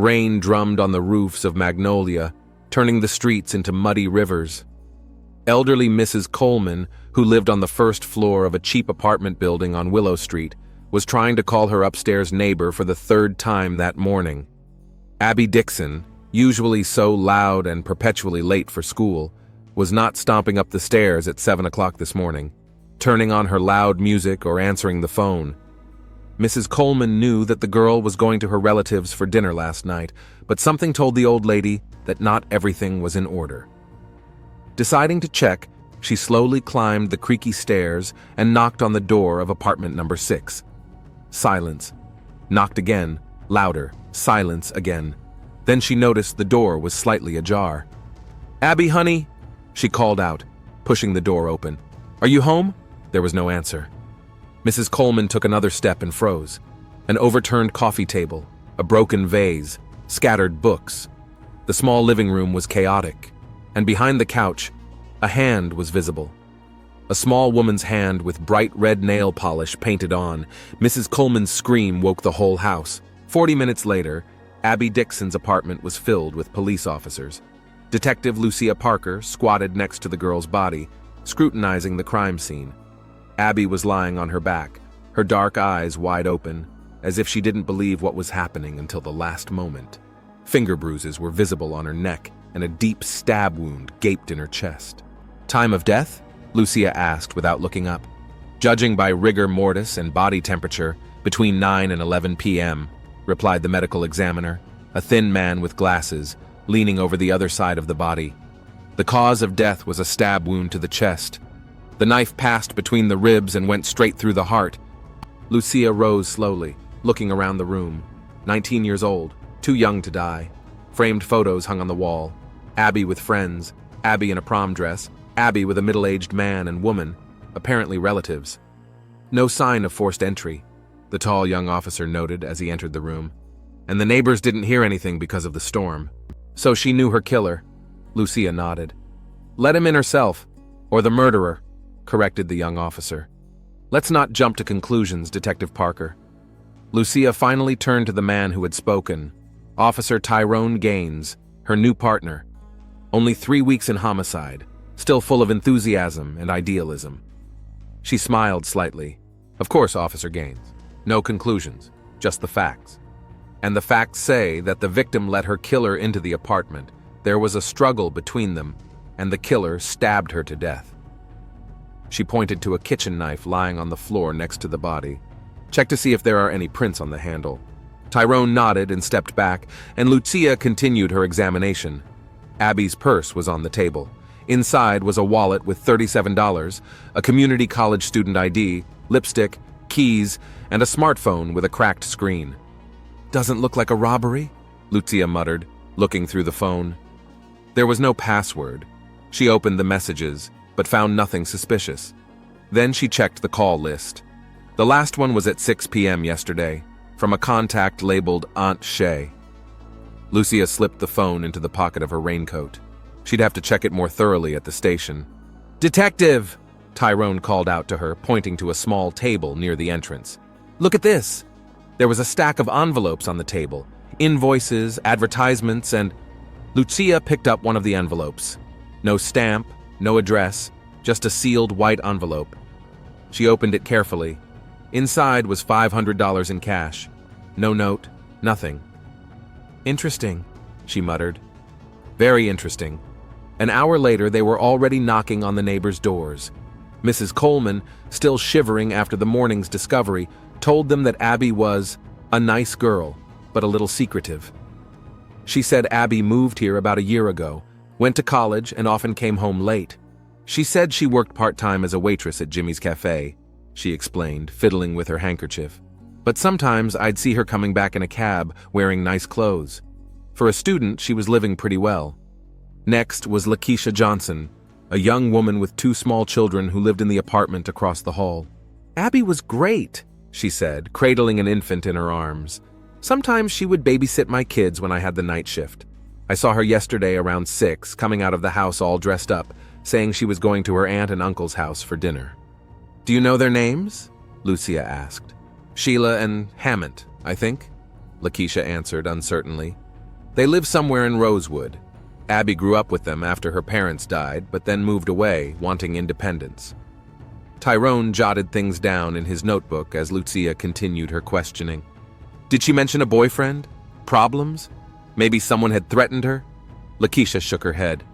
Rain drummed on the roofs of Magnolia, turning the streets into muddy rivers. Elderly Mrs. Coleman, who lived on the first floor of a cheap apartment building on Willow Street, was trying to call her upstairs neighbor for the third time that morning. Abby Dixon, usually so loud and perpetually late for school, was not stomping up the stairs at 7 o'clock this morning, turning on her loud music or answering the phone. Mrs. Coleman knew that the girl was going to her relatives for dinner last night, but something told the old lady that not everything was in order. Deciding to check, she slowly climbed the creaky stairs and knocked on the door of apartment number 6. Silence. Knocked again, louder, silence again. Then she noticed the door was slightly ajar. "Abby, honey," she called out, pushing the door open. "Are you home?" There was no answer. Mrs. Coleman took another step and froze. An overturned coffee table, a broken vase, scattered books. The small living room was chaotic, and behind the couch, a hand was visible. A small woman's hand with bright red nail polish painted on. Mrs. Coleman's scream woke the whole house. 40 minutes later, Abby Dixon's apartment was filled with police officers. Detective Lucia Parker squatted next to the girl's body, scrutinizing the crime scene. Abby was lying on her back, her dark eyes wide open, as if she didn't believe what was happening until the last moment. Finger bruises were visible on her neck, and a deep stab wound gaped in her chest. "Time of death?" Lucia asked without looking up. "Judging by rigor mortis and body temperature, between 9 and 11 p.m., replied the medical examiner, a thin man with glasses, leaning over the other side of the body. The cause of death was a stab wound to the chest. The knife passed between the ribs and went straight through the heart." Lucia rose slowly, looking around the room. 19 years old, too young to die. Framed photos hung on the wall. Abby with friends, Abby in a prom dress, Abby with a middle-aged man and woman, apparently relatives. "No sign of forced entry," the tall young officer noted as he entered the room. "And the neighbors didn't hear anything because of the storm. So she knew her killer." Lucia nodded. "Let him in herself, or the murderer," corrected the young officer. "Let's not jump to conclusions, Detective Parker." Lucia finally turned to the man who had spoken, Officer Tyrone Gaines, her new partner. Only 3 weeks in homicide, still full of enthusiasm and idealism. She smiled slightly. "Of course, Officer Gaines. No conclusions, just the facts. And the facts say that the victim let her killer into the apartment. There was a struggle between them, and the killer stabbed her to death." She pointed to a kitchen knife lying on the floor next to the body. "Check to see if there are any prints on the handle." Tyrone nodded and stepped back, and Lucia continued her examination. Abby's purse was on the table. Inside was a wallet with $37, a community college student ID, lipstick, keys, and a smartphone with a cracked screen. "Doesn't look like a robbery," Lucia muttered, looking through the phone. There was no password. She opened the messages, but found nothing suspicious. Then she checked the call list. The last one was at 6 p.m. yesterday, from a contact labeled Aunt Shay. Lucia slipped the phone into the pocket of her raincoat. She'd have to check it more thoroughly at the station. "Detective!" Tyrone called out to her, pointing to a small table near the entrance. "Look at this!" There was a stack of envelopes on the table, invoices, advertisements, and... Lucia picked up one of the envelopes. No stamp, no address, just a sealed white envelope. She opened it carefully. Inside was $500 in cash. No note, nothing. "Interesting," she muttered. "Very interesting." An hour later, they were already knocking on the neighbors' doors. Mrs. Coleman, still shivering after the morning's discovery, told them that Abby was a nice girl, but a little secretive. She said Abby moved here about a year ago, went to college, and often came home late. She said she worked part-time as a waitress at Jimmy's Cafe, she explained, fiddling with her handkerchief. But sometimes I'd see her coming back in a cab, wearing nice clothes. For a student, she was living pretty well. Next was Lakeisha Johnson, a young woman with 2 small children who lived in the apartment across the hall. "Abby was great," she said, cradling an infant in her arms. "Sometimes she would babysit my kids when I had the night shift. I saw her yesterday around 6, coming out of the house all dressed up, saying she was going to her aunt and uncle's house for dinner." "Do you know their names?" Lucia asked. "Sheila and Hammond, I think," Lakeisha answered uncertainly. They live somewhere in Rosewood. Abby grew up with them after her parents died, but then moved away, wanting independence. Tyrone jotted things down in his notebook as Lucia continued her questioning. Did she mention a boyfriend? Problems? Maybe someone had threatened her? Lakeisha shook her head.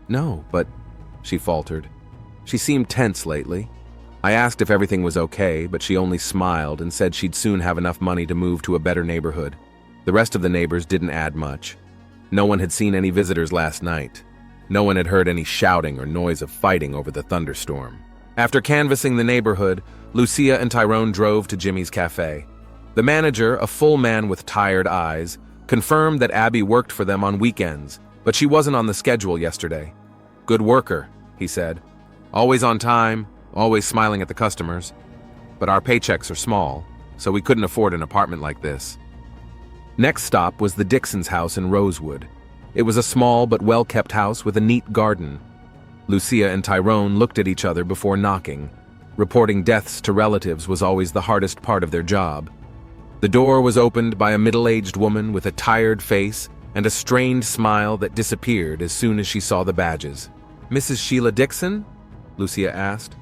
No, but she faltered. She seemed tense lately. I asked if everything was okay, but she only smiled and said she'd soon have enough money to move to a better neighborhood. The rest of the neighbors didn't add much. No one had seen any visitors last night. No one had heard any shouting or noise of fighting over the thunderstorm. After canvassing the neighborhood, Lucia and Tyrone drove to Jimmy's cafe. The manager, a full man with tired eyes, confirmed that Abby worked for them on weekends, but she wasn't on the schedule yesterday. Good worker, he said. Always on time, always smiling at the customers. But our paychecks are small, so we couldn't afford an apartment like this. Next stop was the Dixons' house in Rosewood. It was a small but well-kept house with a neat garden. Lucia and Tyrone looked at each other before knocking. Reporting deaths to relatives was always the hardest part of their job. The door was opened by a middle-aged woman with a tired face and a strained smile that disappeared as soon as she saw the badges. Mrs. Sheila Dixon? Lucia asked.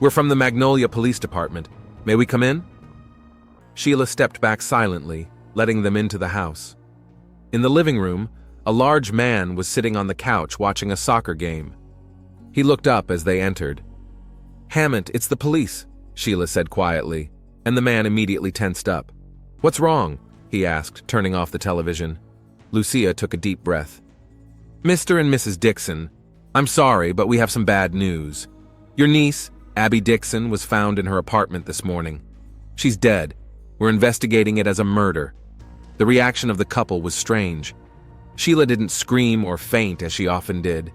We're from the Magnolia Police Department. May we come in? Sheila stepped back silently, letting them into the house. In the living room, a large man was sitting on the couch watching a soccer game. He looked up as they entered. Hammond, it's the police, Sheila said quietly, and the man immediately tensed up. What's wrong? He asked, turning off the television. Lucia took a deep breath. Mr. and Mrs. Dixon, I'm sorry, but we have some bad news. Your niece, Abby Dixon, was found in her apartment this morning. She's dead. We're investigating it as a murder. The reaction of the couple was strange. Sheila didn't scream or faint as she often did.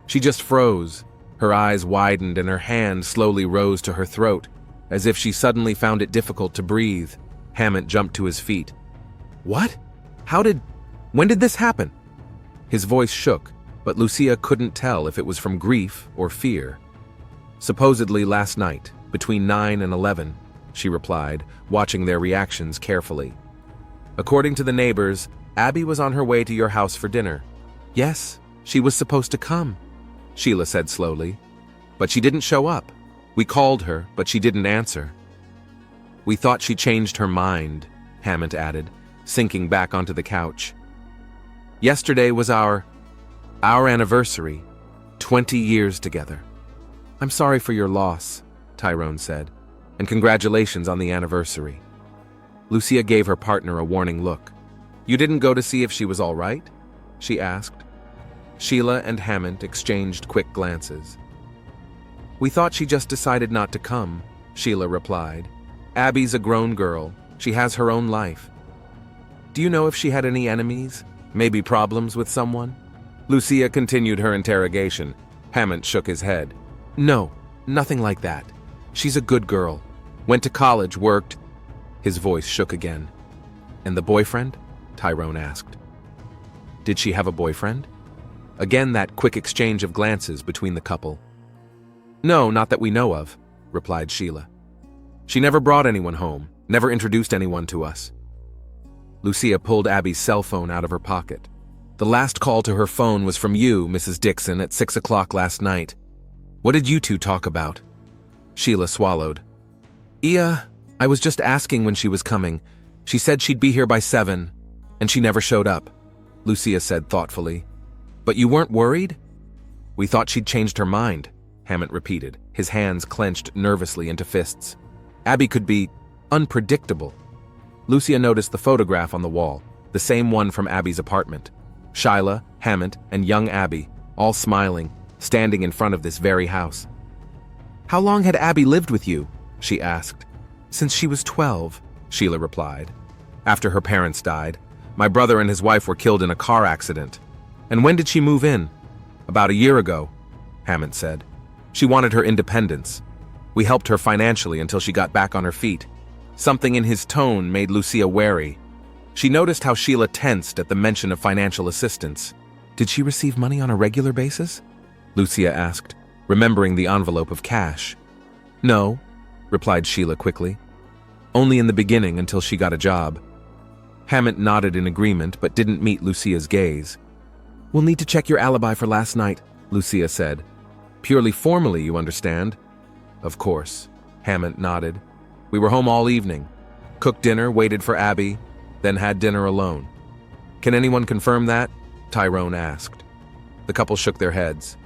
She just froze. Her eyes widened and her hand slowly rose to her throat, as if she suddenly found it difficult to breathe. Hammond jumped to his feet. What? When did this happen? His voice shook, but Lucia couldn't tell if it was from grief or fear. Supposedly last night, between 9 and 11, she replied, watching their reactions carefully. According to the neighbors, Abby was on her way to your house for dinner. Yes, she was supposed to come, Sheila said slowly. But she didn't show up. We called her, but she didn't answer. We thought she changed her mind, Hammond added, sinking back onto the couch. Yesterday was our anniversary, 20 years together. I'm sorry for your loss, Tyrone said, and congratulations on the anniversary. Lucia gave her partner a warning look. You didn't go to see if she was all right? She asked. Sheila and Hammond exchanged quick glances. We thought she just decided not to come, Sheila replied. Abby's a grown girl. She has her own life. Do you know if she had any enemies? Maybe problems with someone? Lucia continued her interrogation. Hammond shook his head. No, nothing like that. She's a good girl. Went to college, worked. His voice shook again. And the boyfriend? Tyrone asked. Did she have a boyfriend? Again that quick exchange of glances between the couple. No, not that we know of, replied Sheila. She never brought anyone home, never introduced anyone to us. Lucia pulled Abby's cell phone out of her pocket. The last call to her phone was from you, Mrs. Dixon, at 6 o'clock last night. What did you two talk about? Sheila swallowed. I was just asking when she was coming. She said she'd be here by 7, and she never showed up, Lucia said thoughtfully. But you weren't worried? We thought she'd changed her mind, Hammond repeated, his hands clenched nervously into fists. Abby could be unpredictable. Lucia noticed the photograph on the wall, the same one from Abby's apartment. Sheila, Hammond, and young Abby, all smiling, standing in front of this very house. How long had Abby lived with you? She asked. Since she was 12, Sheila replied. After her parents died, my brother and his wife were killed in a car accident. And when did she move in? About a year ago, Hammond said. She wanted her independence. We helped her financially until she got back on her feet. Something in his tone made Lucia wary. She noticed how Sheila tensed at the mention of financial assistance. Did she receive money on a regular basis? Lucia asked, remembering the envelope of cash. No, replied Sheila quickly. Only in the beginning until she got a job. Hammett nodded in agreement but didn't meet Lucia's gaze. "We'll need to check your alibi for last night," Lucia said. "Purely formally, you understand?" "Of course," Hammett nodded. "We were home all evening. Cooked dinner, waited for Abby, then had dinner alone." "Can anyone confirm that?" Tyrone asked. The couple shook their heads.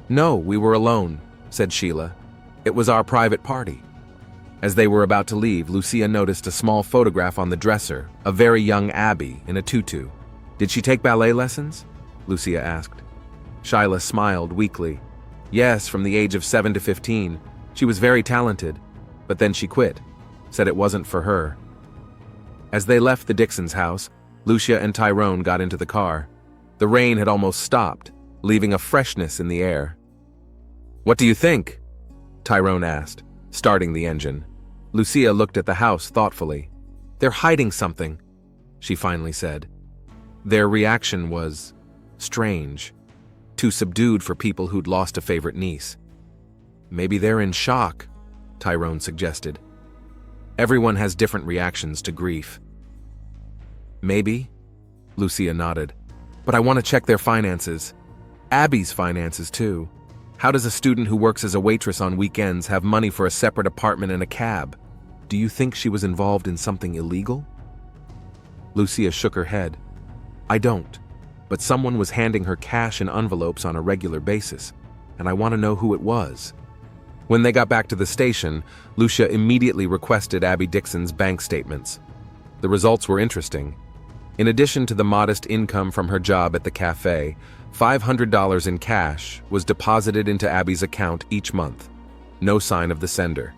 "No, we were alone," said Sheila. "It was our private party." As they were about to leave, Lucia noticed a small photograph on the dresser, a very young Abby in a tutu. "Did she take ballet lessons?" Lucia asked. Sheila smiled weakly. "Yes, from the age of 7 to 15. She was very talented, but then she quit, said it wasn't for her." As they left the Dixons' house, Lucia and Tyrone got into the car. The rain had almost stopped, leaving a freshness in the air. "What do you think?" Tyrone asked, starting the engine. Lucia looked at the house thoughtfully. "They're hiding something," she finally said. Their reaction was strange, too subdued for people who'd lost a favorite niece. "Maybe they're in shock," Tyrone suggested. "Everyone has different reactions to grief." "Maybe," Lucia nodded. "But I want to check their finances. Abby's finances, too. How does a student who works as a waitress on weekends have money for a separate apartment and a cab? Do you think she was involved in something illegal?" Lucia shook her head. "I don't, but someone was handing her cash in envelopes on a regular basis, and I want to know who it was." When they got back to the station, Lucia immediately requested Abby Dixon's bank statements. The results were interesting. In addition to the modest income from her job at the cafe, $500 in cash was deposited into Abby's account each month. No sign of the sender.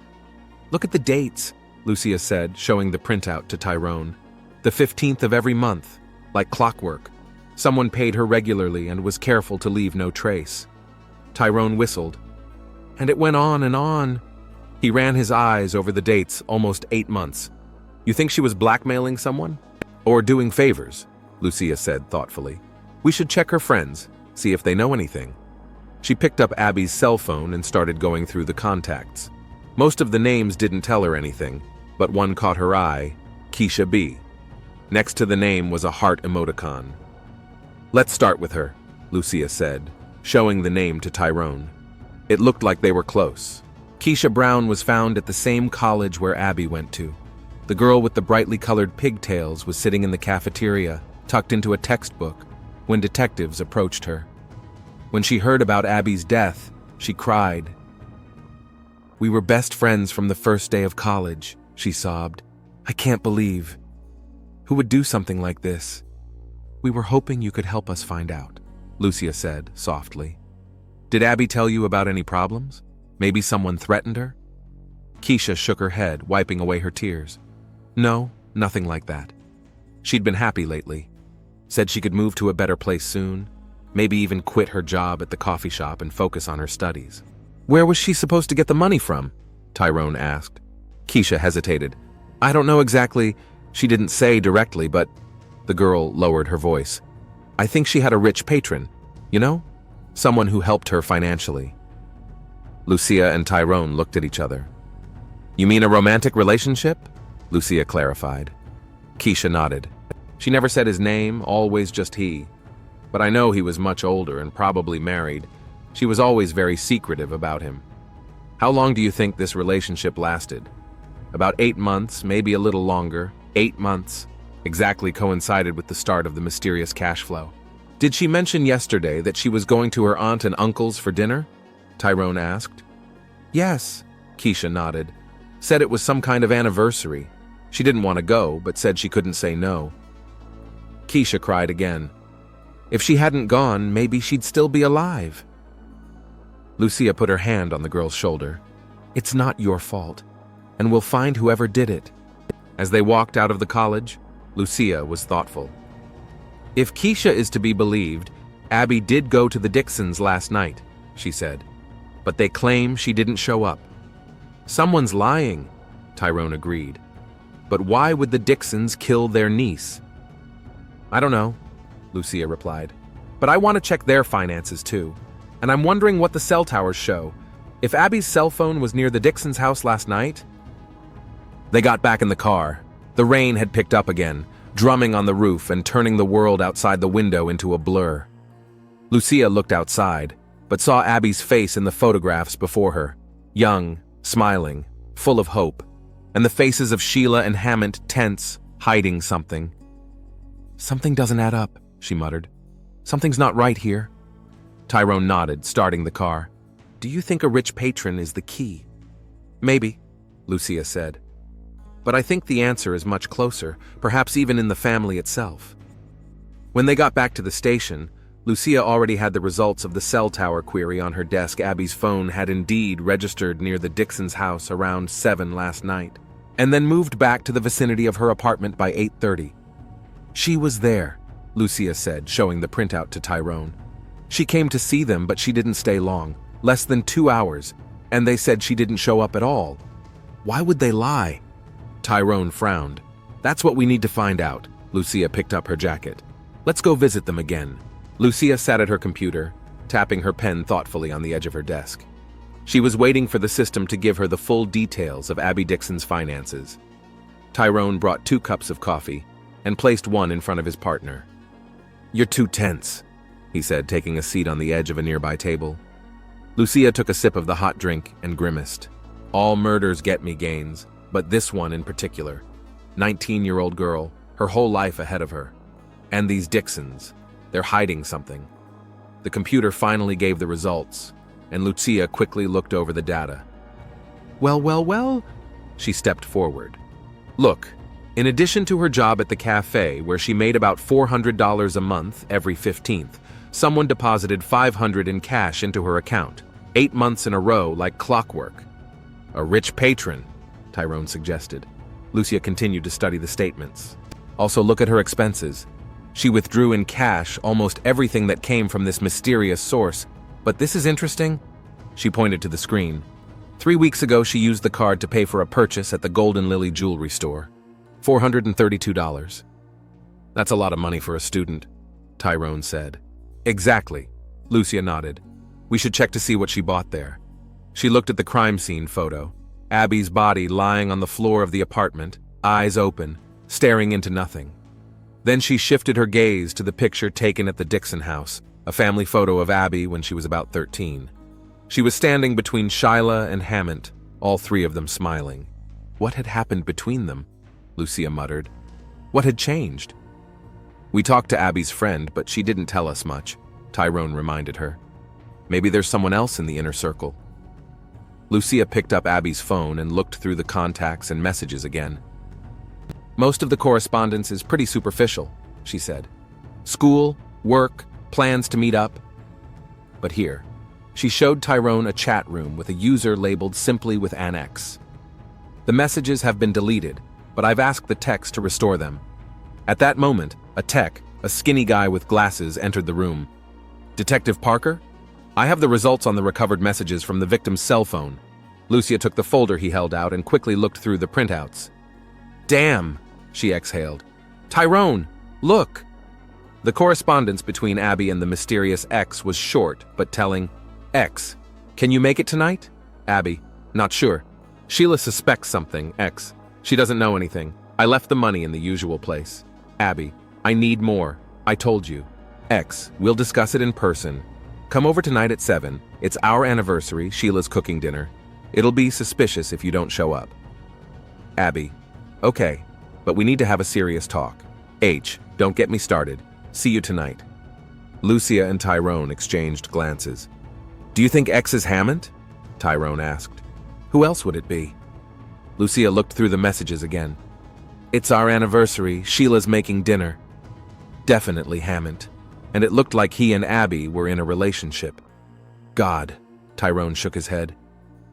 "Look at the dates," Lucia said, showing the printout to Tyrone. "The 15th of every month, like clockwork. Someone paid her regularly and was careful to leave no trace." Tyrone whistled. "And it went on and on." He ran his eyes over the dates, almost 8 months. "You think she was blackmailing someone? Or doing favors?" Lucia said thoughtfully. "We should check her friends, see if they know anything." She picked up Abby's cell phone and started going through the contacts. Most of the names didn't tell her anything, but one caught her eye, Keisha B. Next to the name was a heart emoticon. "Let's start with her," Lucia said, showing the name to Tyrone. It looked like they were close. Keisha Brown was found at the same college where Abby went to. The girl with the brightly colored pigtails was sitting in the cafeteria, tucked into a textbook, when detectives approached her. When she heard about Abby's death, she cried. "We were best friends from the first day of college," she sobbed. "I can't believe. Who would do something like this?" "We were hoping you could help us find out," Lucia said softly. "Did Abby tell you about any problems? Maybe someone threatened her?" Keisha shook her head, wiping away her tears. "No, nothing like that. She'd been happy lately. Said she could move to a better place soon, maybe even quit her job at the coffee shop and focus on her studies." "Where was she supposed to get the money from?" Tyrone asked. Keisha hesitated. "I don't know exactly. She didn't say directly, but..." The girl lowered her voice. "I think she had a rich patron, you know? Someone who helped her financially." Lucia and Tyrone looked at each other. "You mean a romantic relationship?" Lucia clarified. Keisha nodded. "She never said his name, always just he. But I know he was much older and probably married. She was always very secretive about him." "How long do you think this relationship lasted?" "About 8 months, maybe a little longer. 8 months. Exactly coincided with the start of the mysterious cash flow." "Did she mention yesterday that she was going to her aunt and uncle's for dinner?" Tyrone asked. "Yes," Keisha nodded. "Said it was some kind of anniversary. She didn't want to go, but said she couldn't say no." Keisha cried again. "If she hadn't gone, maybe she'd still be alive." Lucia put her hand on the girl's shoulder. "It's not your fault, and we'll find whoever did it." As they walked out of the college, Lucia was thoughtful. "If Keisha is to be believed, Abby did go to the Dixons last night," she said. "But they claim she didn't show up." "Someone's lying," Tyrone agreed. "But why would the Dixons kill their niece?" "I don't know," Lucia replied. "But I want to check their finances too. And I'm wondering what the cell towers show. If Abby's cell phone was near the Dixons' house last night..." They got back in the car. The rain had picked up again, drumming on the roof and turning the world outside the window into a blur. Lucia looked outside, but saw Abby's face in the photographs before her, young, smiling, full of hope, and the faces of Sheila and Hammond tense, hiding something. "Something doesn't add up," she muttered. "Something's not right here." Tyrone nodded, starting the car. "Do you think a rich patron is the key?" "Maybe," Lucia said. "But I think the answer is much closer, perhaps even in the family itself." When they got back to the station, Lucia already had the results of the cell tower query on her desk. Abby's phone had indeed registered near the Dixons' house around 7 last night, and then moved back to the vicinity of her apartment by 8:30. "She was there," Lucia said, showing the printout to Tyrone. "She came to see them, but she didn't stay long, less than 2 hours, and they said she didn't show up at all. Why would they lie?" Tyrone frowned. "That's what we need to find out." Lucia picked up her jacket. "Let's go visit them again." Lucia sat at her computer, tapping her pen thoughtfully on the edge of her desk. She was waiting for the system to give her the full details of Abby Dixon's finances. Tyrone brought 2 cups of coffee and placed one in front of his partner. "You're too tense," he said, taking a seat on the edge of a nearby table. Lucia took a sip of the hot drink and grimaced. All murders get me, Gaines, but this one in particular. 19-year-old girl, her whole life ahead of her. And these Dixons, they're hiding something. The computer finally gave the results, and Lucia quickly looked over the data. Well, she stepped forward. "Look, in addition to her job at the cafe, where she made about $400 a month every 15th, someone deposited $500 in cash into her account, 8 months in a row like clockwork." "A rich patron," Tyrone suggested. Lucia continued to study the statements. "Also look at her expenses. She withdrew in cash almost everything that came from this mysterious source. But this is interesting." She pointed to the screen. 3 weeks ago, she used the card to pay for a purchase at the Golden Lily jewelry store. $432. "That's a lot of money for a student," Tyrone said. "Exactly," Lucia nodded. "We should check to see what she bought there." She looked at the crime scene photo. Abby's body lying on the floor of the apartment, eyes open, staring into nothing. Then she shifted her gaze to the picture taken at the Dixon house, a family photo of Abby when she was about 13. She was standing between Sheila and Hammond, all 3 of them smiling. What had happened between them? Lucia muttered. What had changed? "We talked to Abby's friend, but she didn't tell us much," Tyrone reminded her. "Maybe there's someone else in the inner circle." Lucia picked up Abby's phone and looked through the contacts and messages again. "Most of the correspondence is pretty superficial," she said. "School, work, plans to meet up." But here, she showed Tyrone a chat room with a user labeled simply with an X. "The messages have been deleted, but I've asked the techs to restore them." At that moment, a tech, a skinny guy with glasses, entered the room. "Detective Parker? I have the results on the recovered messages from the victim's cell phone." Lucia took the folder he held out and quickly looked through the printouts. "Damn," she exhaled. "Tyrone, look!" The correspondence between Abby and the mysterious X was short but telling. X, "Can you make it tonight?" Abby, "Not sure." "Sheila suspects something, X. She doesn't know anything. I left the money in the usual place." Abby, "I need more. I told you." X, "We'll discuss it in person. Come over tonight at 7. It's our anniversary, Sheila's cooking dinner. It'll be suspicious if you don't show up." Abby, "Okay, but we need to have a serious talk." H, "Don't get me started. See you tonight." Lucia and Tyrone exchanged glances. "Do you think X is Hammond?" Tyrone asked. "Who else would it be?" Lucia looked through the messages again. "It's our anniversary, Sheila's making dinner." Definitely Hammond. And it looked like he and Abby were in a relationship. God, Tyrone shook his head.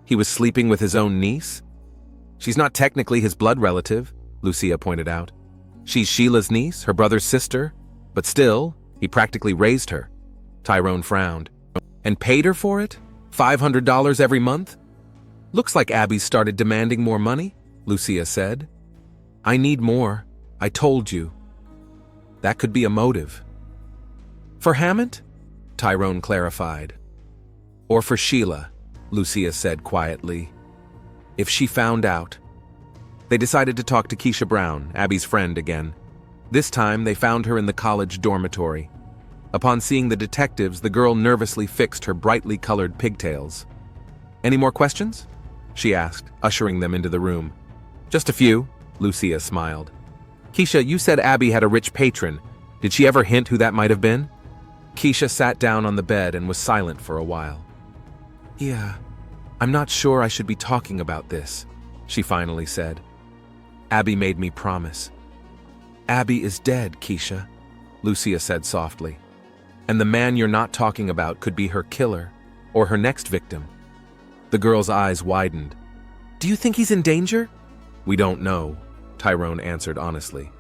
He was sleeping with his own niece? "She's not technically his blood relative," Lucia pointed out. "She's Sheila's niece, her brother's sister, but still, he practically raised her." Tyrone frowned. "And paid her for it? $500 every month?" "Looks like Abby's started demanding more money," Lucia said. "I need more. I told you." That could be a motive. "For Hammond?" Tyrone clarified. "Or for Sheila," Lucia said quietly. "If she found out." They decided to talk to Keisha Brown, Abby's friend, again. This time, they found her in the college dormitory. Upon seeing the detectives, the girl nervously fixed her brightly colored pigtails. "Any more questions?" she asked, ushering them into the room. "Just a few," Lucia smiled. "Keisha, you said Abby had a rich patron. Did she ever hint who that might have been?" Keisha sat down on the bed and was silent for a while. "Yeah, I'm not sure I should be talking about this," she finally said. "Abby made me promise." "Abby is dead, Keisha," Lucia said softly. "And the man you're not talking about could be her killer, or her next victim." The girl's eyes widened. "Do you think he's in danger?" "We don't know," Tyrone answered honestly.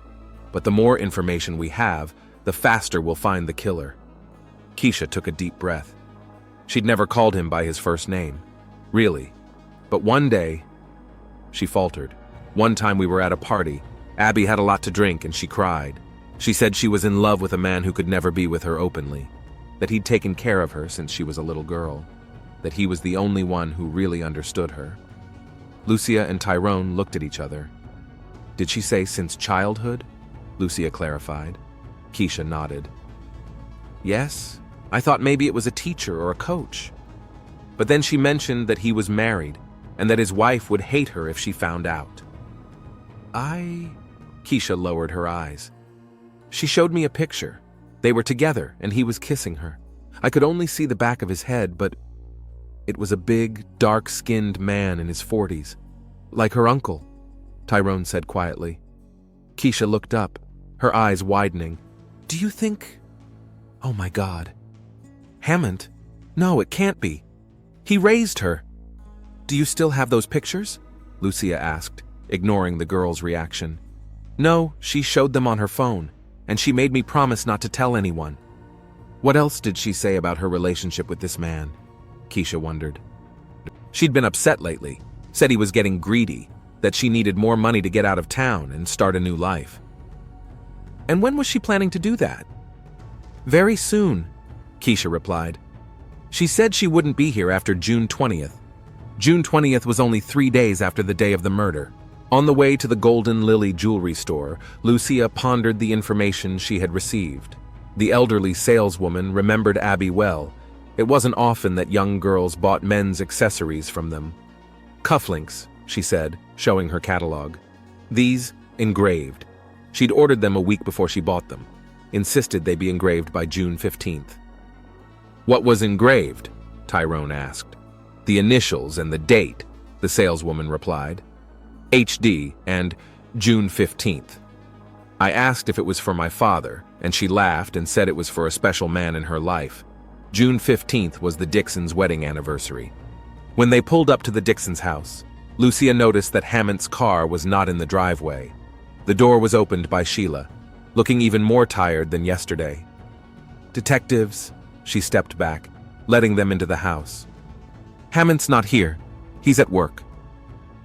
"But the more information we have, the faster we'll find the killer." Keisha took a deep breath. She'd never called him by his first name. Really. But one day, she faltered. "One time we were at a party. Abby had a lot to drink and she cried. She said she was in love with a man who could never be with her openly, that he'd taken care of her since she was a little girl, that he was the only one who really understood her." Lucia and Tyrone looked at each other. "Did she say since childhood?" Lucia clarified. Keisha nodded. "Yes, I thought maybe it was a teacher or a coach. But then she mentioned that he was married and that his wife would hate her if she found out." Keisha lowered her eyes. "She showed me a picture. They were together and he was kissing her. I could only see the back of his head, but it was a big, dark-skinned man in his 40s. Like her uncle," Tyrone said quietly. Keisha looked up, her eyes widening. "Do you think... Oh my God. Hammond? No, it can't be. He raised her." "Do you still have those pictures?" Lucia asked, ignoring the girl's reaction. "No, she showed them on her phone, and she made me promise not to tell anyone." "What else did she say about her relationship with this man?" Keisha wondered. "She'd been upset lately, said he was getting greedy, that she needed more money to get out of town and start a new life." "And when was she planning to do that?" "Very soon," Keisha replied. "She said she wouldn't be here after June 20th. June 20th was only 3 days after the day of the murder." On the way to the Golden Lily jewelry store, Lucia pondered the information she had received. The elderly saleswoman remembered Abby well. It wasn't often that young girls bought men's accessories from them. "Cufflinks," she said, showing her catalog. "These, engraved." She'd ordered them a week before she bought them. Insisted they be engraved by June 15th. "What was engraved?" Tyrone asked. "The initials and the date," the saleswoman replied. "HD and June 15th. I asked if it was for my father, and she laughed and said it was for a special man in her life. June 15th was the Dixons' wedding anniversary." When they pulled up to the Dixons' house, Lucia noticed that Hammond's car was not in the driveway. The door was opened by Sheila, looking even more tired than yesterday. "Detectives," she stepped back, letting them into the house. "Hammond's not here. He's at work."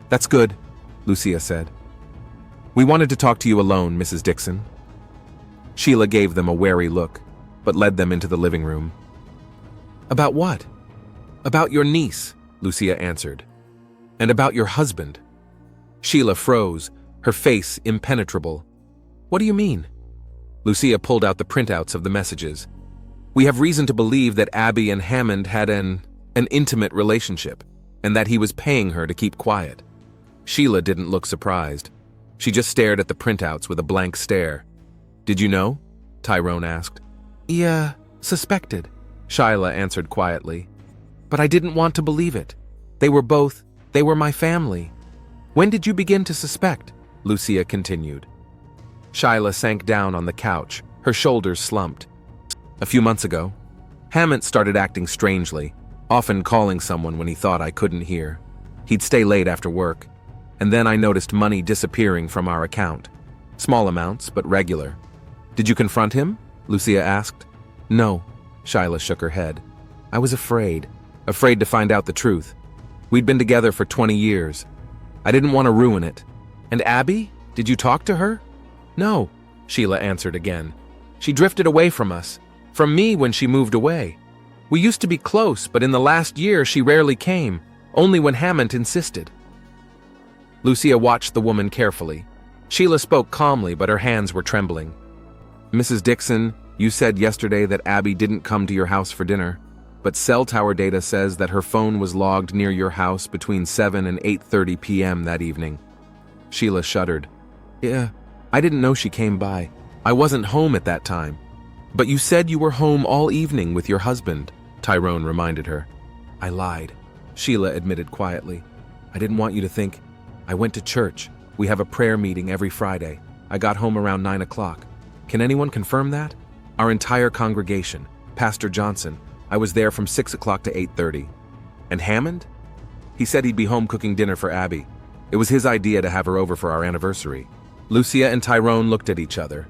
"That's good," Lucia said. "We wanted to talk to you alone, Mrs. Dixon." Sheila gave them a wary look, but led them into the living room. "About what?" "About your niece," Lucia answered. "And about your husband." Sheila froze, her face impenetrable. "What do you mean?" Lucia pulled out the printouts of the messages. "We have reason to believe that Abby and Hammond had an intimate relationship, and that he was paying her to keep quiet." Sheila didn't look surprised. She just stared at the printouts with a blank stare. "Did you know?" Tyrone asked. "Yeah, suspected," Sheila answered quietly. "But I didn't want to believe it. They were my family." "When did you begin to suspect?" Lucia continued. Sheila sank down on the couch, her shoulders slumped. "A few months ago. Hammond started acting strangely, often calling someone when he thought I couldn't hear. He'd stay late after work. And then I noticed money disappearing from our account. Small amounts, but regular." "Did you confront him?" Lucia asked. "No," Sheila shook her head. "I was afraid to find out the truth. We'd been together for 20 years. I didn't want to ruin it." "And Abby? Did you talk to her?" "No," Sheila answered again. "She drifted away from us, from me when she moved away. We used to be close, but in the last year she rarely came, only when Hammond insisted." Lucia watched the woman carefully. Sheila spoke calmly, but her hands were trembling. Mrs. Dixon, you said yesterday that Abby didn't come to your house for dinner, but cell tower data says that her phone was logged near your house between 7 and 8:30 p.m. that evening. Sheila shuddered. Yeah, I didn't know she came by. I wasn't home at that time. But you said you were home all evening with your husband, Tyrone reminded her. I lied, Sheila admitted quietly. I didn't want you to think. I went to church. We have a prayer meeting every Friday. I got home around 9 o'clock. Can anyone confirm that? Our entire congregation, Pastor Johnson. I was there from 6 o'clock to 8:30. And Hammond? He said he'd be home cooking dinner for Abby. It was his idea to have her over for our anniversary. Lucia and Tyrone looked at each other.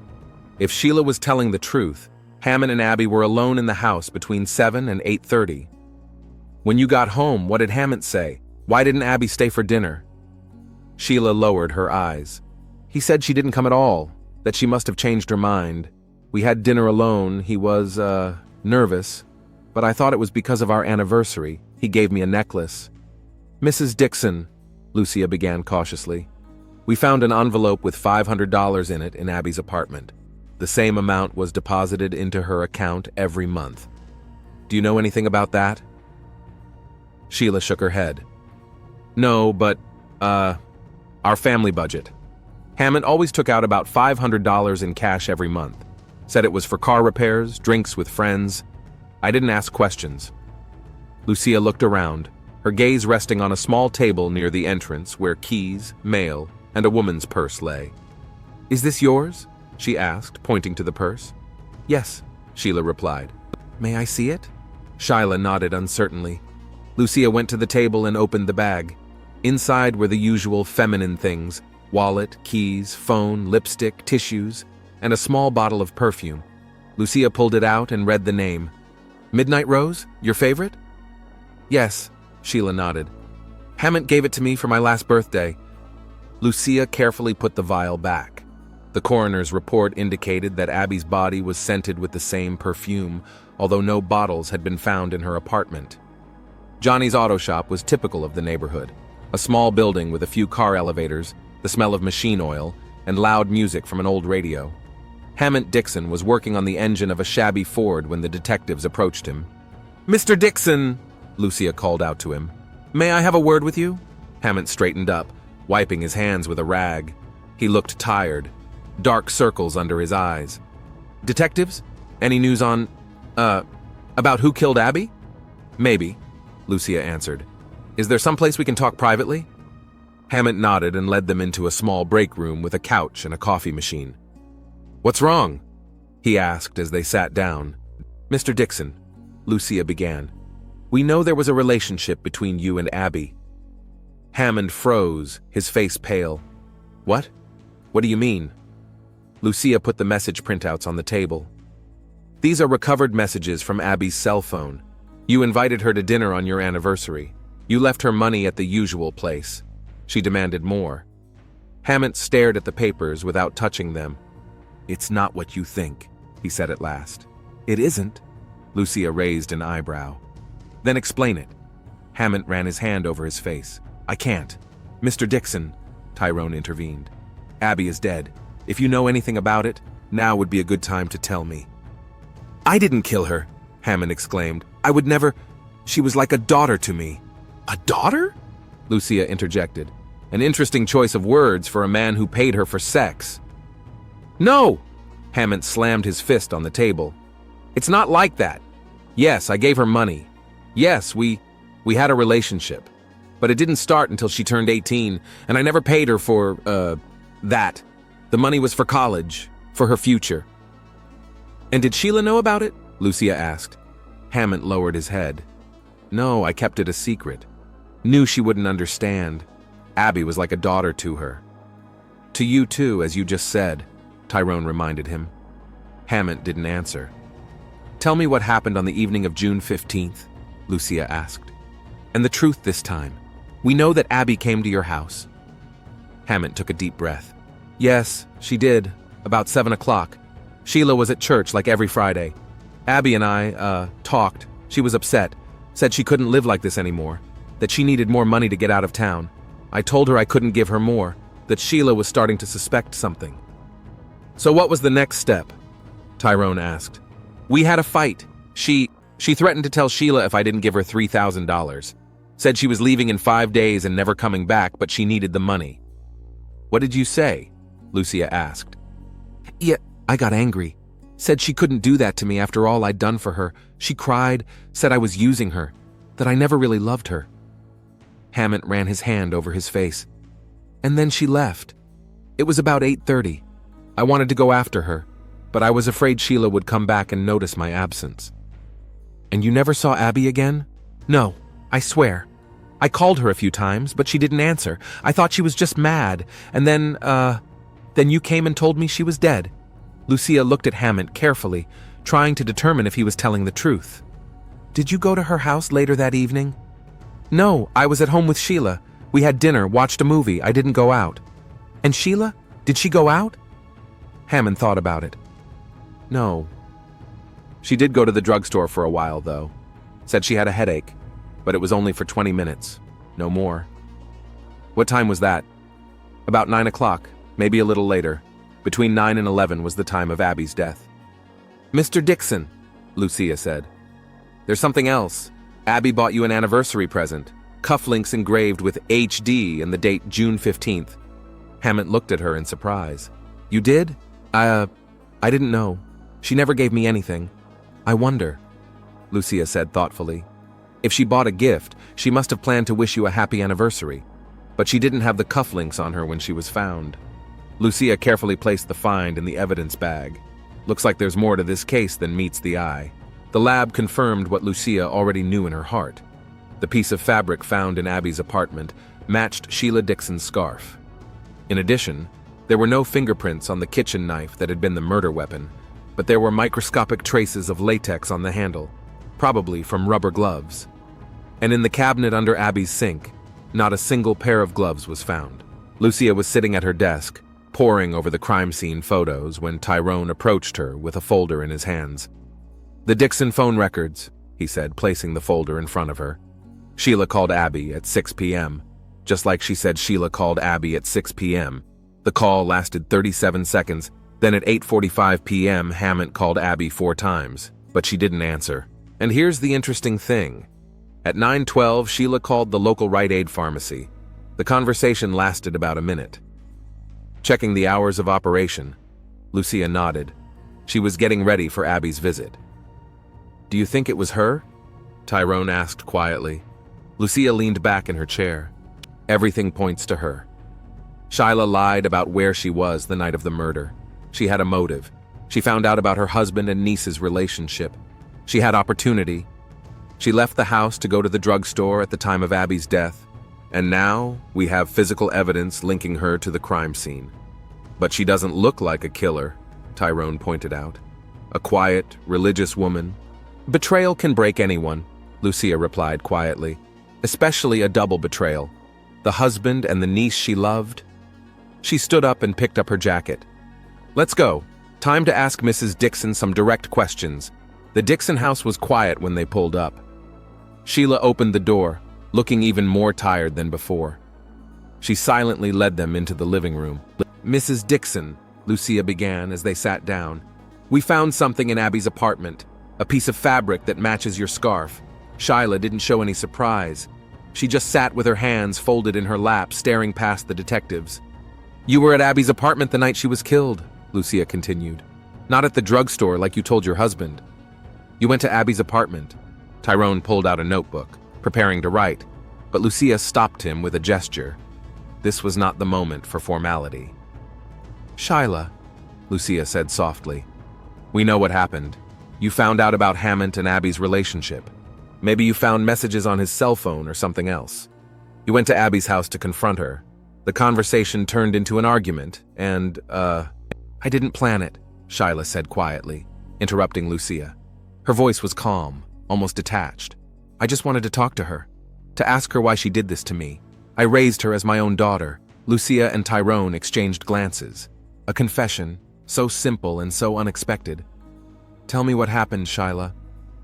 If Sheila was telling the truth, Hammond and Abby were alone in the house between 7 and 8:30. When you got home, what did Hammond say? Why didn't Abby stay for dinner? Sheila lowered her eyes. He said she didn't come at all, that she must have changed her mind. We had dinner alone. He was, nervous, but I thought it was because of our anniversary. He gave me a necklace. Mrs. Dixon, Lucia began cautiously. We found an envelope with $500 in it in Abby's apartment. The same amount was deposited into her account every month. Do you know anything about that? Sheila shook her head. No, but, our family budget. Hammond always took out about $500 in cash every month. Said it was for car repairs, drinks with friends. I didn't ask questions. Lucia looked around, her gaze resting on a small table near the entrance where keys, mail, and a woman's purse lay. Is this yours? She asked, pointing to the purse. Yes, Sheila replied. May I see it? Sheila nodded uncertainly. Lucia went to the table and opened the bag. Inside were the usual feminine things: wallet, keys, phone, lipstick, tissues, and a small bottle of perfume. Lucia pulled it out and read the name. Midnight Rose? Your favorite? Yes, Sheila nodded. Hammond gave it to me for my last birthday. Lucia carefully put the vial back. The coroner's report indicated that Abby's body was scented with the same perfume, although no bottles had been found in her apartment. Johnny's auto shop was typical of the neighborhood. A small building with a few car elevators, the smell of machine oil, and loud music from an old radio. Hammond Dixon was working on the engine of a shabby Ford when the detectives approached him. Mr. Dixon, Lucia called out to him. May I have a word with you? Hammond straightened up, wiping his hands with a rag. He looked tired, dark circles under his eyes. Detectives? Any news on, about who killed Abby? Maybe, Lucia answered. Is there someplace we can talk privately? Hammond nodded and led them into a small break room with a couch and a coffee machine. What's wrong? He asked as they sat down. Mr. Dixon, Lucia began. We know there was a relationship between you and Abby. Hammond froze, his face pale. What? What do you mean? Lucia put the message printouts on the table. These are recovered messages from Abby's cell phone. You invited her to dinner on your anniversary. You left her money at the usual place. She demanded more. Hammond stared at the papers without touching them. It's not what you think, he said at last. It isn't? Lucia raised an eyebrow. Then explain it. Hammond ran his hand over his face. I can't. Mr. Dixon, Tyrone intervened. Abby is dead. If you know anything about it, now would be a good time to tell me. I didn't kill her, Hammond exclaimed. I would never. She was like a daughter to me. A daughter? Lucia interjected. An interesting choice of words for a man who paid her for sex. No! Hammond slammed his fist on the table. It's not like that. Yes, I gave her money. Yes, we had a relationship. But it didn't start until she turned 18, and I never paid her for, that. The money was for college, for her future. And did Sheila know about it? Lucia asked. Hammond lowered his head. No, I kept it a secret. Knew she wouldn't understand. Abby was like a daughter to her. To you too, as you just said, Tyrone reminded him. Hammond didn't answer. Tell me what happened on the evening of June 15th, Lucia asked. And the truth this time. We know that Abby came to your house. Hammond took a deep breath. Yes, she did, about 7 o'clock. Sheila was at church like every Friday. Abby and I, talked. She was upset, said she couldn't live like this anymore, that she needed more money to get out of town. I told her I couldn't give her more. that Sheila was starting to suspect something. "So what was the next step?" Tyrone asked. "We had a fight. She threatened to tell Sheila if I didn't give her $3,000. Said she was leaving in 5 days and never coming back, but she needed the money." "What did you say?" Lucia asked. "Yeah, I got angry. Said she couldn't do that to me after all I'd done for her. She cried, said I was using her, that I never really loved her." Hammett ran his hand over his face. "And then she left. It was about 8:30. I wanted to go after her, but I was afraid Sheila would come back and notice my absence." "And you never saw Abby again?" "No, I swear. I called her a few times, but she didn't answer. I thought she was just mad, and then you came and told me she was dead." Lucia looked at Hammett carefully, trying to determine if he was telling the truth. "Did you go to her house later that evening?" "No, I was at home with Sheila. We had dinner, watched a movie. I didn't go out." "And Sheila? Did she go out?" Hammond thought about it. "No. She did go to the drugstore for a while, though. Said she had a headache, but it was only for 20 minutes. No more." "What time was that?" "About 9 o'clock, maybe a little later. Between 9 and 11 was the time of Abby's death." "Mr. Dixon," Lucia said. "There's something else. Abby bought you an anniversary present. Cufflinks engraved with HD and the date June 15th. Hammett looked at her in surprise. "You did? I didn't know. She never gave me anything. I wonder," Lucia said thoughtfully. "If she bought a gift, she must have planned to wish you a happy anniversary. But she didn't have the cufflinks on her when she was found." Lucia carefully placed the find in the evidence bag. "Looks like there's more to this case than meets the eye." The lab confirmed what Lucia already knew in her heart. The piece of fabric found in Abby's apartment matched Sheila Dixon's scarf. In addition, there were no fingerprints on the kitchen knife that had been the murder weapon, but there were microscopic traces of latex on the handle, probably from rubber gloves. And in the cabinet under Abby's sink, not a single pair of gloves was found. Lucia was sitting at her desk, poring over the crime scene photos when Tyrone approached her with a folder in his hands. "The Dixon phone records," he said, placing the folder in front of her. "Sheila called Abby at 6 p.m., just like she said Sheila called Abby at 6 p.m. The call lasted 37 seconds. Then at 8:45 p.m., Hammett called Abby 4 times, but she didn't answer. And here's the interesting thing. At 9:12, Sheila called the local Rite Aid pharmacy. The conversation lasted about a minute. Checking the hours of operation, Lucia nodded. She was getting ready for Abby's visit. "Do you think it was her?" Tyrone asked quietly. Lucia leaned back in her chair. "Everything points to her. Sheila lied about where she was the night of the murder. She had a motive. She found out about her husband and niece's relationship. She had opportunity. She left the house to go to the drugstore at the time of Abby's death. And now we have physical evidence linking her to the crime scene. But she doesn't look like a killer," Tyrone pointed out. "A quiet, religious woman." "Betrayal can break anyone," Lucia replied quietly. "Especially a double betrayal. The husband and the niece she loved." She stood up and picked up her jacket. "Let's go. Time to ask Mrs. Dixon some direct questions." The Dixon house was quiet when they pulled up. Sheila opened the door, looking even more tired than before. She silently led them into the living room. "Mrs. Dixon," Lucia began as they sat down, "we found something in Abby's apartment, a piece of fabric that matches your scarf." Sheila didn't show any surprise. She just sat with her hands folded in her lap, staring past the detectives. "You were at Abby's apartment the night she was killed," Lucia continued. "Not at the drugstore like you told your husband. You went to Abby's apartment." Tyrone pulled out a notebook, preparing to write, but Lucia stopped him with a gesture. This was not the moment for formality. "Sheila," Lucia said softly, "we know what happened. You found out about Hammett and Abby's relationship. Maybe you found messages on his cell phone or something else. You went to Abby's house to confront her. The conversation turned into an argument, and, I didn't plan it," Sheila said quietly, interrupting Lucia. Her voice was calm, almost detached. "I just wanted to talk to her, to ask her why she did this to me. I raised her as my own daughter." Lucia and Tyrone exchanged glances. A confession, so simple and so unexpected. "Tell me what happened, Sheila,"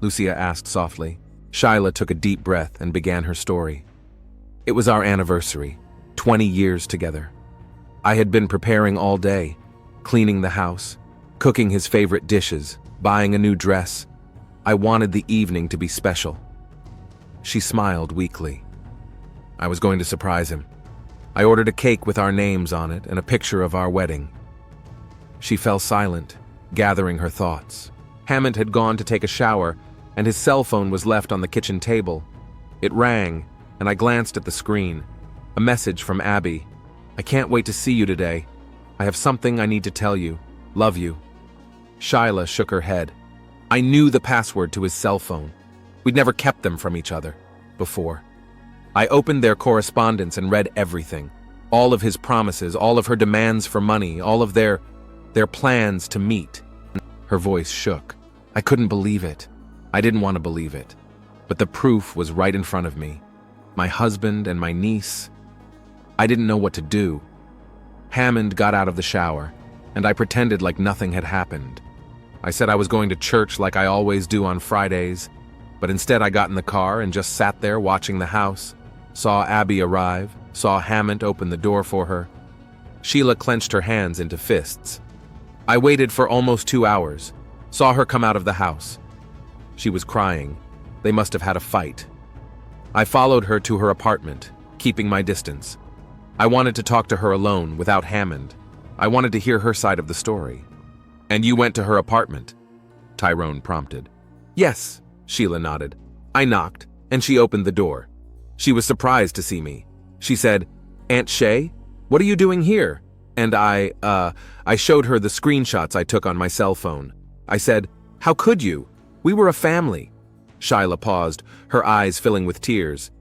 Lucia asked softly. Sheila took a deep breath and began her story. "It was our anniversary, 20 years together. I had been preparing all day, cleaning the house, cooking his favorite dishes, buying a new dress. I wanted the evening to be special. She smiled weakly. I was going to surprise him. I ordered a cake with our names on it and a picture of our wedding. She fell silent, gathering her thoughts. Hammond had gone to take a shower, and his cell phone was left on the kitchen table. It rang, and I glanced at the screen. A message from Abby. I can't wait to see you today. I have something I need to tell you. Love you. Shyla shook her head. I knew the password to his cell phone. We'd never kept them from each other before. I opened their correspondence and read everything. All of his promises, all of her demands for money, all of their plans to meet. Her voice shook. I couldn't believe it. I didn't want to believe it. But the proof was right in front of me. My husband and my niece. I didn't know what to do. Hammond got out of the shower, and I pretended like nothing had happened. I said I was going to church like I always do on Fridays, but instead I got in the car and just sat there watching the house, saw Abby arrive, saw Hammond open the door for her. Sheila clenched her hands into fists. I waited for almost 2 hours, saw her come out of the house. She was crying. They must have had a fight. I followed her to her apartment, keeping my distance. I wanted to talk to her alone, without Hammond. I wanted to hear her side of the story. And you went to her apartment? Tyrone prompted. Yes, Sheila nodded. I knocked, and she opened the door. She was surprised to see me. She said, Aunt Shay, what are you doing here? And I showed her the screenshots I took on my cell phone. I said, how could you? We were a family. Shyla paused, her eyes filling with tears.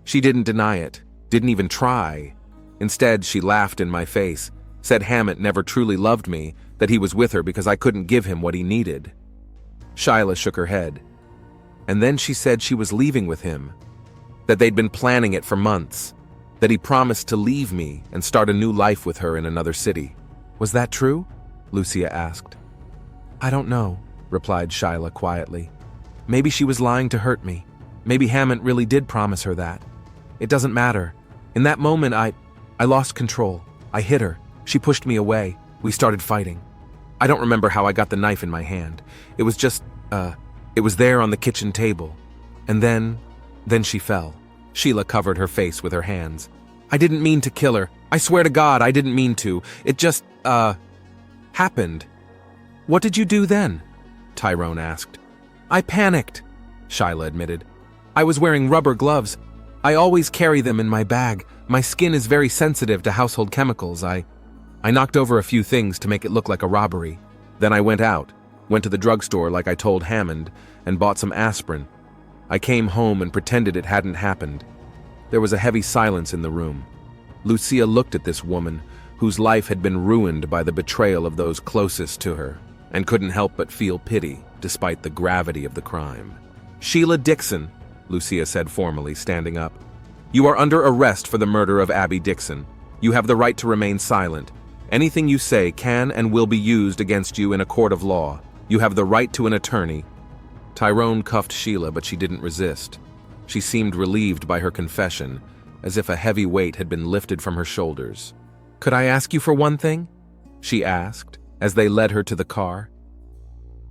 She didn't deny it, didn't even try. Instead, she laughed in my face, said Hammond never truly loved me, that he was with her because I couldn't give him what he needed. Shyla shook her head. And then she said she was leaving with him, that they'd been planning it for months, that he promised to leave me and start a new life with her in another city. Was that true? Lucia asked. I don't know, replied Shyla quietly. Maybe she was lying to hurt me. Maybe Hammond really did promise her that. It doesn't matter. In that moment, I lost control. I hit her. She pushed me away. We started fighting. I don't remember how I got the knife in my hand. It was just, it was there on the kitchen table. And then she fell. Sheila covered her face with her hands. I didn't mean to kill her. I swear to God, I didn't mean to. It just, happened. What did you do then? Tyrone asked. I panicked, Shyla admitted. I was wearing rubber gloves. I always carry them in my bag. My skin is very sensitive to household chemicals. I knocked over a few things to make it look like a robbery. Then I went out, went to the drugstore like I told Hammond, and bought some aspirin. I came home and pretended it hadn't happened. There was a heavy silence in the room. Lucia looked at this woman, whose life had been ruined by the betrayal of those closest to her, and couldn't help but feel pity, despite the gravity of the crime. Sheila Dixon, Lucia said formally, standing up. You are under arrest for the murder of Abby Dixon. You have the right to remain silent. Anything you say can and will be used against you in a court of law. You have the right to an attorney. Tyrone cuffed Sheila, but she didn't resist. She seemed relieved by her confession, as if a heavy weight had been lifted from her shoulders. Could I ask you for one thing? She asked, as they led her to the car.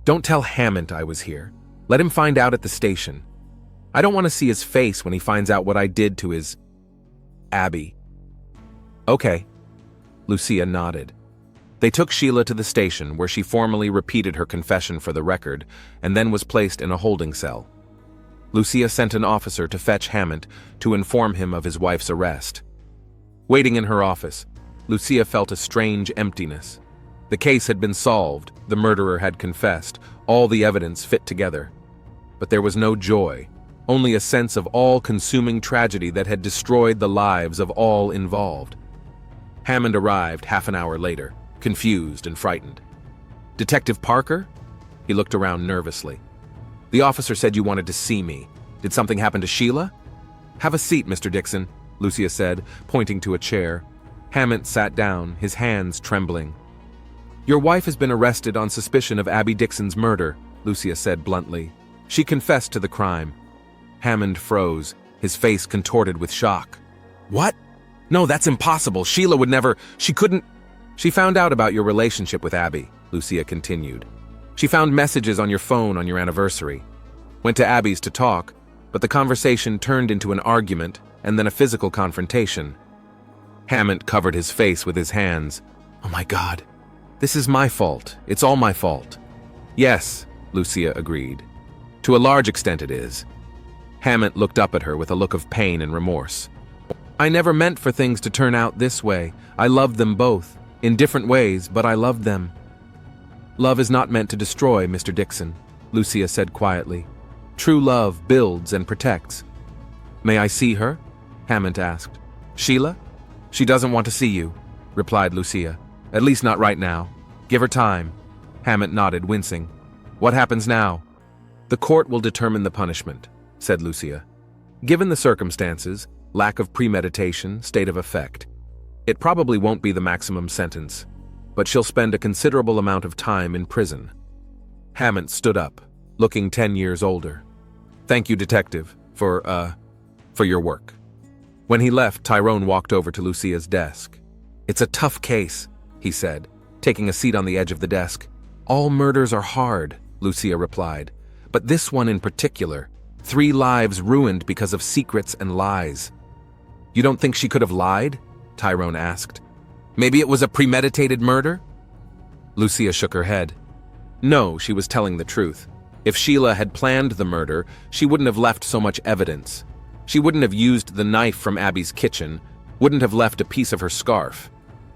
Don't tell Hammond I was here. Let him find out at the station. I don't want to see his face when he finds out what I did to his Abby. Okay. Lucia nodded. They took Sheila to the station, where she formally repeated her confession for the record, and then was placed in a holding cell. Lucia sent an officer to fetch Hammond to inform him of his wife's arrest. Waiting in her office, Lucia felt a strange emptiness. The case had been solved, the murderer had confessed, all the evidence fit together. But there was no joy, only a sense of all-consuming tragedy that had destroyed the lives of all involved. Hammond arrived half an hour later, confused and frightened. Detective Parker? He looked around nervously. The officer said you wanted to see me. Did something happen to Sheila? Have a seat, Mr. Dixon, Lucia said, pointing to a chair. Hammond sat down, his hands trembling. Your wife has been arrested on suspicion of Abby Dixon's murder, Lucia said bluntly. She confessed to the crime. Hammond froze, his face contorted with shock. What? No, that's impossible. Sheila would never, she couldn't. She found out about your relationship with Abby, Lucia continued. She found messages on your phone on your anniversary. Went to Abby's to talk, but the conversation turned into an argument and then a physical confrontation. Hammond covered his face with his hands. Oh my God, this is my fault. It's all my fault. Yes, Lucia agreed. To a large extent it is. Hammond looked up at her with a look of pain and remorse. I never meant for things to turn out this way. I loved them both, in different ways, but I loved them. Love is not meant to destroy, Mr. Dixon, Lucia said quietly. True love builds and protects. May I see her? Hammond asked. Sheila? She doesn't want to see you, replied Lucia. At least not right now. Give her time. Hammond nodded, wincing. What happens now? The court will determine the punishment, said Lucia. Given the circumstances, lack of premeditation, state of effect, it probably won't be the maximum sentence, but she'll spend a considerable amount of time in prison. Hammond stood up, looking 10 years older. Thank you, detective, for your work. When he left, Tyrone walked over to Lucia's desk. It's a tough case, he said, taking a seat on the edge of the desk. All murders are hard, Lucia replied, but this one in particular, 3 lives ruined because of secrets and lies. You don't think she could have lied? Tyrone asked. Maybe it was a premeditated murder? Lucia shook her head. No, she was telling the truth. If Sheila had planned the murder, she wouldn't have left so much evidence. She wouldn't have used the knife from Abby's kitchen, wouldn't have left a piece of her scarf.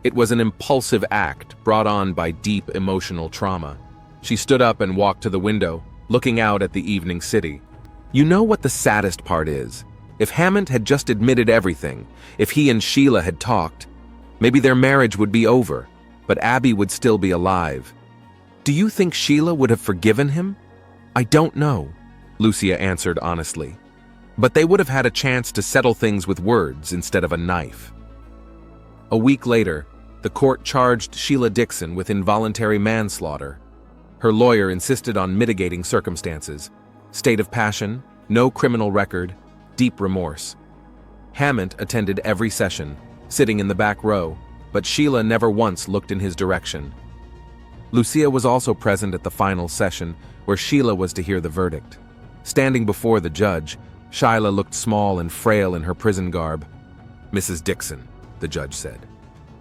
It was an impulsive act brought on by deep emotional trauma. She stood up and walked to the window, looking out at the evening city. You know what the saddest part is? If Hammond had just admitted everything, if he and Sheila had talked, maybe their marriage would be over, but Abby would still be alive. Do you think Sheila would have forgiven him? I don't know, Lucia answered honestly. But they would have had a chance to settle things with words instead of a knife. A week later, the court charged Sheila Dixon with involuntary manslaughter. Her lawyer insisted on mitigating circumstances. State of passion, no criminal record, deep remorse. Hammond attended every session, sitting in the back row, but Sheila never once looked in his direction. Lucia was also present at the final session, where Sheila was to hear the verdict. Standing before the judge, Sheila looked small and frail in her prison garb. Mrs. Dixon, the judge said,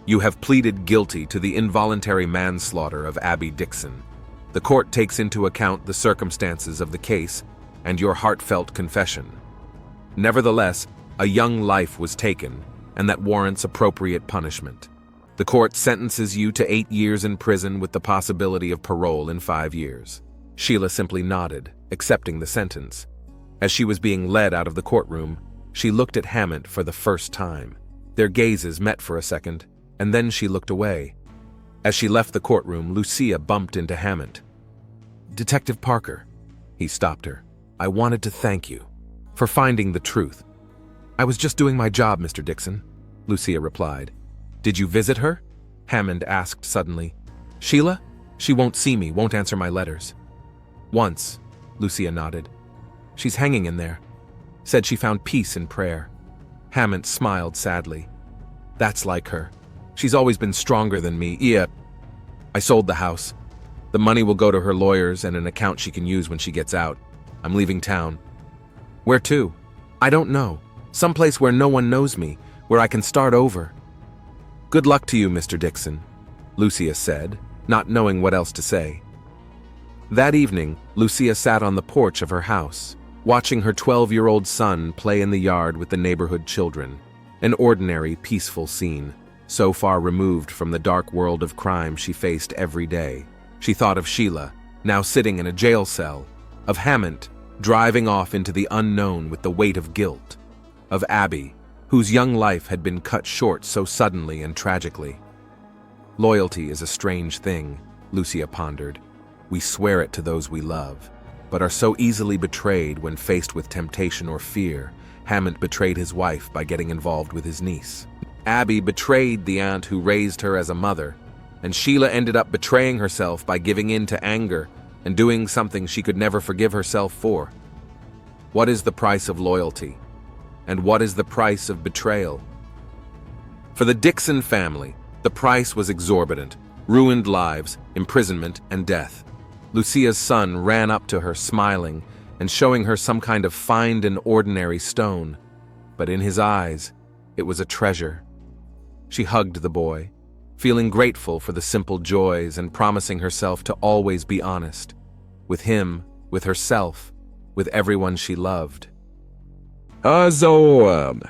you have pleaded guilty to the involuntary manslaughter of Abby Dixon. The court takes into account the circumstances of the case and your heartfelt confession. Nevertheless, a young life was taken, and that warrants appropriate punishment. The court sentences you to 8 years in prison with the possibility of parole in 5 years. Sheila simply nodded, accepting the sentence. As she was being led out of the courtroom, she looked at Hammond for the first time. Their gazes met for a second, and then she looked away. As she left the courtroom, Lucia bumped into Hammond. Detective Parker, he stopped her. I wanted to thank you for finding the truth. I was just doing my job, Mr. Dixon, Lucia replied. Did you visit her? Hammond asked suddenly. Sheila? She won't see me, won't answer my letters. Once, Lucia nodded. She's hanging in there. Said she found peace in prayer. Hammond smiled sadly. That's like her. She's always been stronger than me. Yeah. I sold the house. The money will go to her lawyers and an account she can use when she gets out. I'm leaving town. Where to? I don't know. Someplace where no one knows me, where I can start over. Good luck to you, Mr. Dixon, Lucia said, not knowing what else to say. That evening, Lucia sat on the porch of her house, watching her 12-year-old son play in the yard with the neighborhood children. An ordinary, peaceful scene, so far removed from the dark world of crime she faced every day. She thought of Sheila, now sitting in a jail cell, of Hammond, driving off into the unknown with the weight of guilt, of Abby, whose young life had been cut short so suddenly and tragically. Loyalty is a strange thing, Lucia pondered. We swear it to those we love, but are so easily betrayed when faced with temptation or fear. Hammond betrayed his wife by getting involved with his niece. Abby betrayed the aunt who raised her as a mother, and Sheila ended up betraying herself by giving in to anger and doing something she could never forgive herself for. What is the price of loyalty? And what is the price of betrayal? For the Dixon family, the price was exorbitant: ruined lives, imprisonment, and death. Lucia's son ran up to her, smiling and showing her some kind of fine and ordinary stone. But in his eyes, it was a treasure. She hugged the boy, feeling grateful for the simple joys and promising herself to always be honest. With him, with herself, with everyone she loved. Also,